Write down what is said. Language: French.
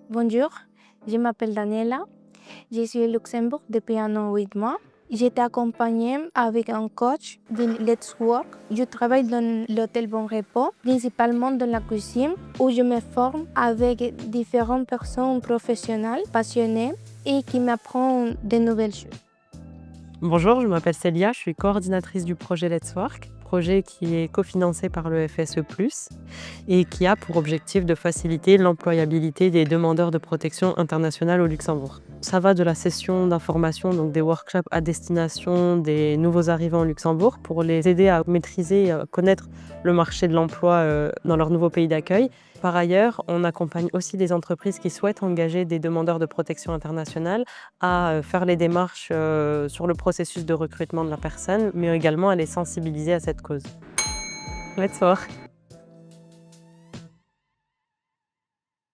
Bonjour, je m'appelle Daniela. Je suis au Luxembourg depuis 1 an et 8 mois. J'étais accompagnée avec un coach de Let's Work. Je travaille dans l'hôtel Bon Repos, principalement dans la cuisine, où je me forme avec différentes personnes professionnelles passionnées et qui m'apprennent de nouvelles choses. Bonjour, je m'appelle Célia, je suis coordinatrice du projet Let's Work, projet qui est cofinancé par le FSE+, et qui a pour objectif de faciliter l'employabilité des demandeurs de protection internationale au Luxembourg. Ça va de la session d'information, donc des workshops à destination des nouveaux arrivants au Luxembourg, pour les aider à maîtriser et à connaître le marché de l'emploi dans leur nouveau pays d'accueil. Par ailleurs, on accompagne aussi des entreprises qui souhaitent engager des demandeurs de protection internationale à faire les démarches sur le processus de recrutement de la personne, mais également à les sensibiliser à cette cause. Let's work!